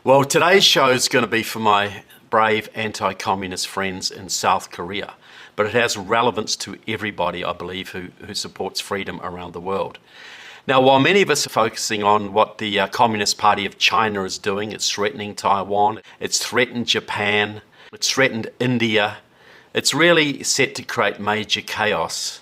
Well, today's show is going to be for my brave anti-communist friends in South Korea, but it has relevance to everybody, I believe, who supports freedom around the world. Now, while many of us are focusing on what the Communist Party of China is doing, it's threatening Taiwan, it's threatened Japan, it's threatened India, it's really set to create major chaos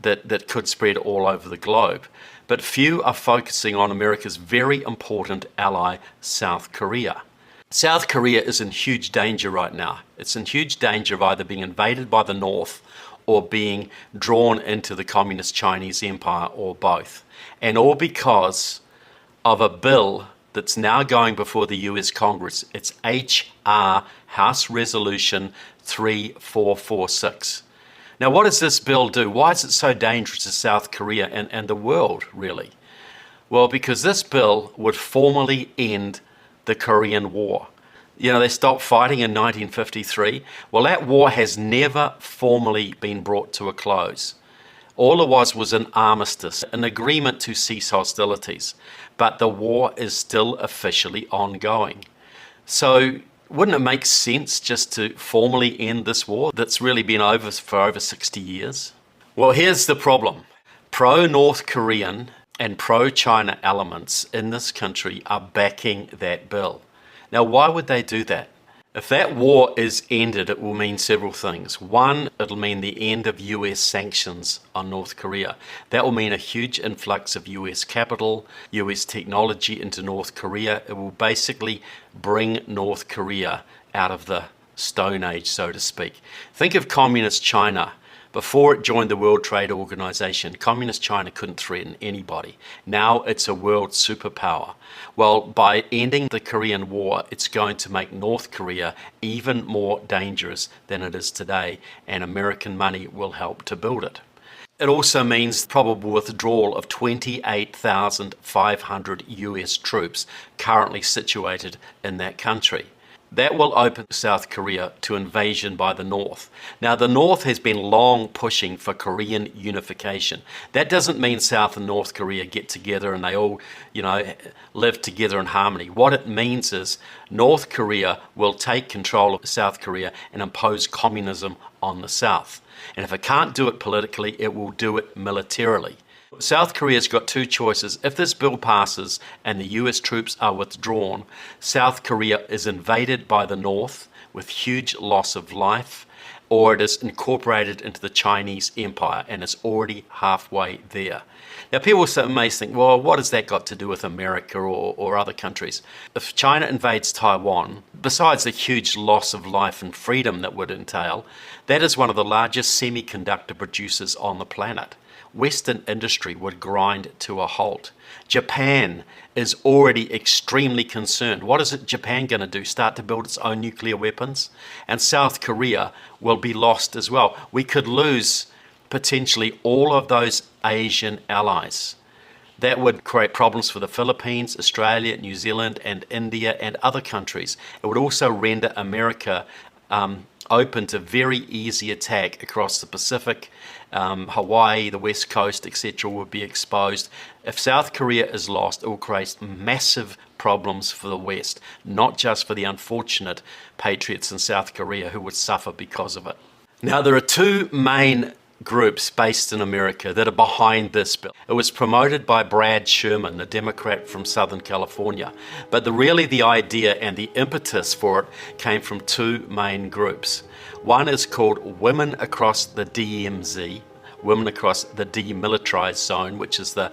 that could spread all over the globe. But few are focusing on America's very important ally, South Korea. South Korea is in huge danger right now. It's in huge danger of either being invaded by the North or being drawn into the Communist Chinese Empire, or both. And all because of a bill that's now going before the US Congress. It's HR House Resolution 3446. Now, what does this bill do? Why is it so dangerous to South Korea and the world, really? Well, because this bill would formally end the Korean War. You know, they stopped fighting in 1953. Well, that war has never formally been brought to a close. All it was an armistice, an agreement to cease hostilities. But the war is still officially ongoing. So, wouldn't it make sense just to formally end this war that's really been over for over 60 years? Well, here's the problem. Pro-North Korean and pro-China elements in this country are backing that bill. Now, why would they do that? If that war is ended, it will mean several things. One, it'll mean the end of US sanctions on North Korea. That will mean a huge influx of US capital, US technology into North Korea. It will basically bring North Korea out of the Stone Age, so to speak. Think of Communist China. Before it joined the World Trade Organization, Communist China couldn't threaten anybody. Now it's a world superpower. Well, by ending the Korean War, it's going to make North Korea even more dangerous than it is today, and American money will help to build it. It also means probable withdrawal of 28,500 US troops currently situated in that country. That will open South Korea to invasion by the North. Now, the North has been long pushing for Korean unification. That doesn't mean South and North Korea get together and they all, live together in harmony. What it means is North Korea will take control of South Korea and impose communism on the South. And if it can't do it politically, it will do it militarily. South Korea's got two choices. If this bill passes and the US troops are withdrawn, South Korea is invaded by the North with huge loss of life, or it is incorporated into the Chinese Empire, and it's already halfway there. Now, people may think, well, what has that got to do with America or other countries? If China invades Taiwan, besides the huge loss of life and freedom that would entail, that is one of the largest semiconductor producers on the planet. Western industry would grind to a halt. Japan is already extremely concerned. What is Japan going to do? Start to build its own nuclear weapons? And South Korea will be lost as well. We could lose potentially all of those Asian allies. That would create problems for the Philippines, Australia, New Zealand, and India, and other countries. It would also render America open to very easy attack across the Pacific. Hawaii, the West Coast, etc. would be exposed. If South Korea is lost, it will create massive problems for the West, not just for the unfortunate patriots in South Korea who would suffer because of it. Now, there are two main groups based in America that are behind this bill. It was promoted by Brad Sherman, the Democrat from Southern California. But really the idea and the impetus for it came from two main groups. One is called Women Across the DMZ, Women Across the Demilitarized Zone, which is the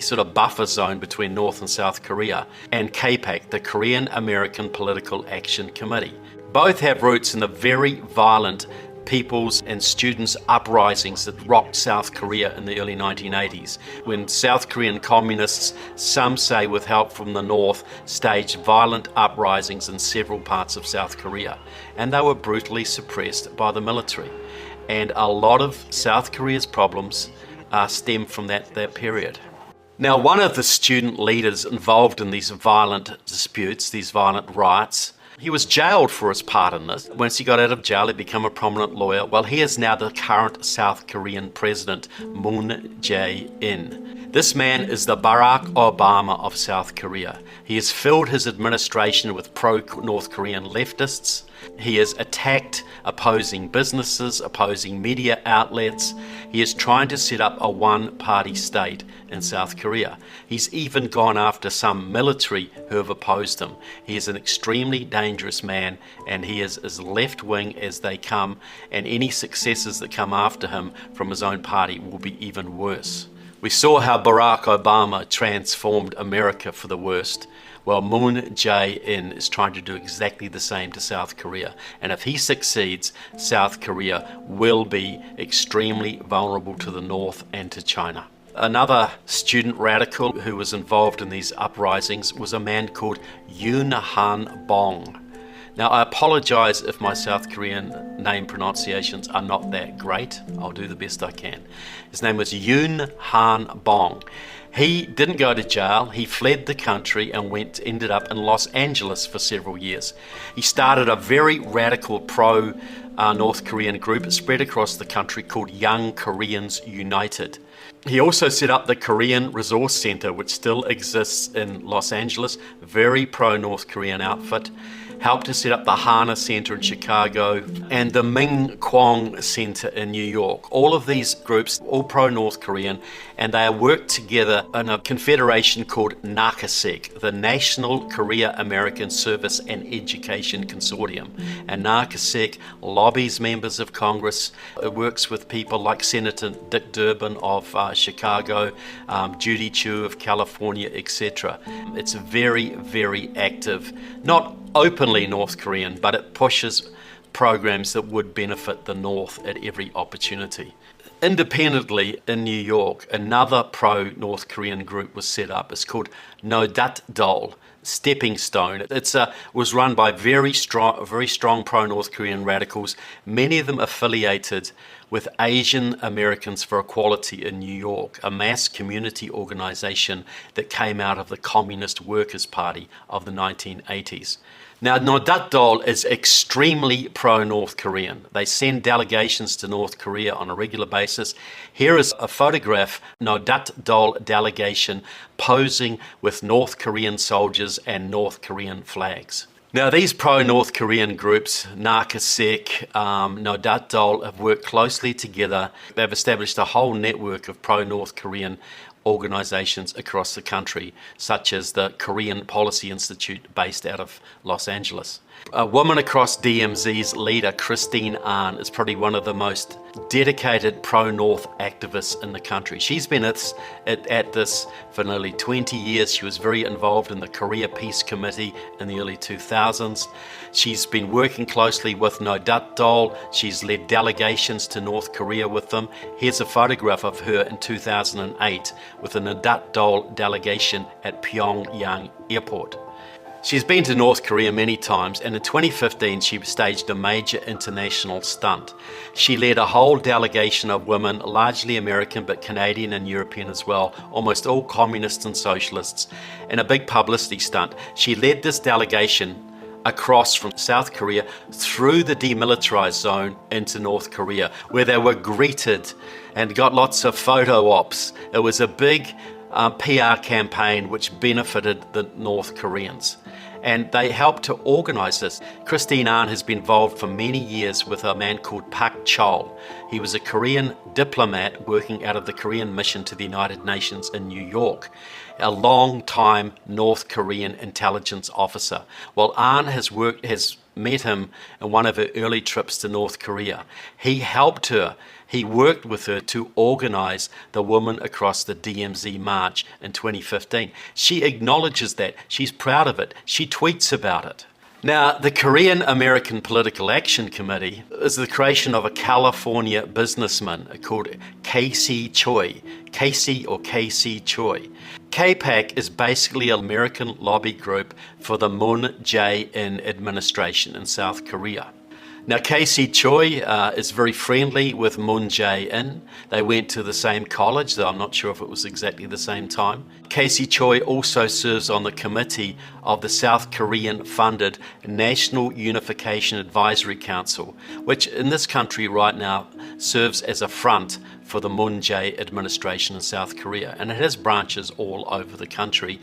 sort of buffer zone between North and South Korea, and KPAC, the Korean American Political Action Committee. Both have roots in the very violent people's and students' uprisings that rocked South Korea in the early 1980s, when South Korean communists, some say with help from the North, staged violent uprisings in several parts of South Korea, and they were brutally suppressed by the military. And a lot of South Korea's problems stem from that period. Now, one of the student leaders involved in these violent disputes, these violent riots, He was jailed for his part in this. Once he got out of jail, he became a prominent lawyer. Well, he is now the current South Korean president, Moon Jae-in. This man is the Barack Obama of South Korea. He has filled his administration with pro-North Korean leftists. He has attacked opposing businesses, opposing media outlets. He is trying to set up a one-party state in South Korea. He's even gone after some military who have opposed him. He is an extremely dangerous man, and he is as left-wing as they come, and any successes that come after him from his own party will be even worse. We saw how Barack Obama transformed America for the worst. Well, Moon Jae-in is trying to do exactly the same to South Korea. And if he succeeds, South Korea will be extremely vulnerable to the North and to China. Another student radical who was involved in these uprisings was a man called Yoon Han Bong. Now, I apologize if my South Korean name pronunciations are not that great. I'll do the best I can. His name was Yoon Han Bong. He didn't go to jail. He fled the country and ended up in Los Angeles for several years. He started a very radical pro-North Korean group spread across the country called Young Koreans United. He also set up the Korean Resource Center, which still exists in Los Angeles, very pro-North Korean outfit. Helped to set up the Hana Center in Chicago and the Ming Kwong Center in New York. All of these groups, all pro-North Korean, and they work together in a confederation called NAKASEC, the National Korea American Service and Education Consortium. And NAKASEC lobbies members of Congress. It works with people like Senator Dick Durbin of Chicago, Judy Chu of California, etc. It's very, very active, not openly North Korean, but it pushes programs that would benefit the North at every opportunity. Independently in New York, another pro-North Korean group was set up. It's called Nodatdol, Stepping Stone. It was run by very strong pro-North Korean radicals, many of them affiliated with Asian Americans for Equality in New York, a mass community organization that came out of the Communist Workers' Party of the 1980s. Now, Nodatdol is extremely pro-North Korean. They send delegations to North Korea on a regular basis. Here is a photograph, Nodatdol delegation posing with North Korean soldiers and North Korean flags. Now, these pro-North Korean groups, NAKASEC, Nodatdol, have worked closely together. They've established a whole network of pro-North Korean organizations across the country, such as the Korean Policy Institute based out of Los Angeles. A woman across DMZ's leader, Christine Ahn, is probably one of the most dedicated pro-North activists in the country. She's been at this for nearly 20 years. She was very involved in the Korea Peace Committee in the early 2000s. She's been working closely with Nodatdol. She's led delegations to North Korea with them. Here's a photograph of her in 2008 with the Nodatdol delegation at Pyongyang Airport. She's been to North Korea many times, and in 2015 she staged a major international stunt. She led a whole delegation of women, largely American but Canadian and European as well, almost all communists and socialists, in a big publicity stunt. She led this delegation across from South Korea through the demilitarized zone into North Korea, where they were greeted and got lots of photo ops. It was a big PR campaign which benefited the North Koreans. And they helped to organize this. Christine Ahn has been involved for many years with a man called Park Chol. He was a Korean diplomat working out of the Korean mission to the United Nations in New York, a long-time North Korean intelligence officer. Well, Ahn has met him in one of her early trips to North Korea. He helped her. He worked with her to organize the Women Across the DMZ March in 2015. She acknowledges that. She's proud of it. She tweets about it. Now, the Korean American Political Action Committee is the creation of a California businessman called Casey Choi. Casey or KC Choi. KPAC is basically an American lobby group for the Moon Jae-in administration in South Korea. Now, Casey Choi is very friendly with Moon Jae-in. They went to the same college, though I'm not sure if it was exactly the same time. Casey Choi also serves on the committee of the South Korean-funded National Unification Advisory Council, which in this country right now serves as a front for the Moon Jae administration in South Korea, and it has branches all over the country.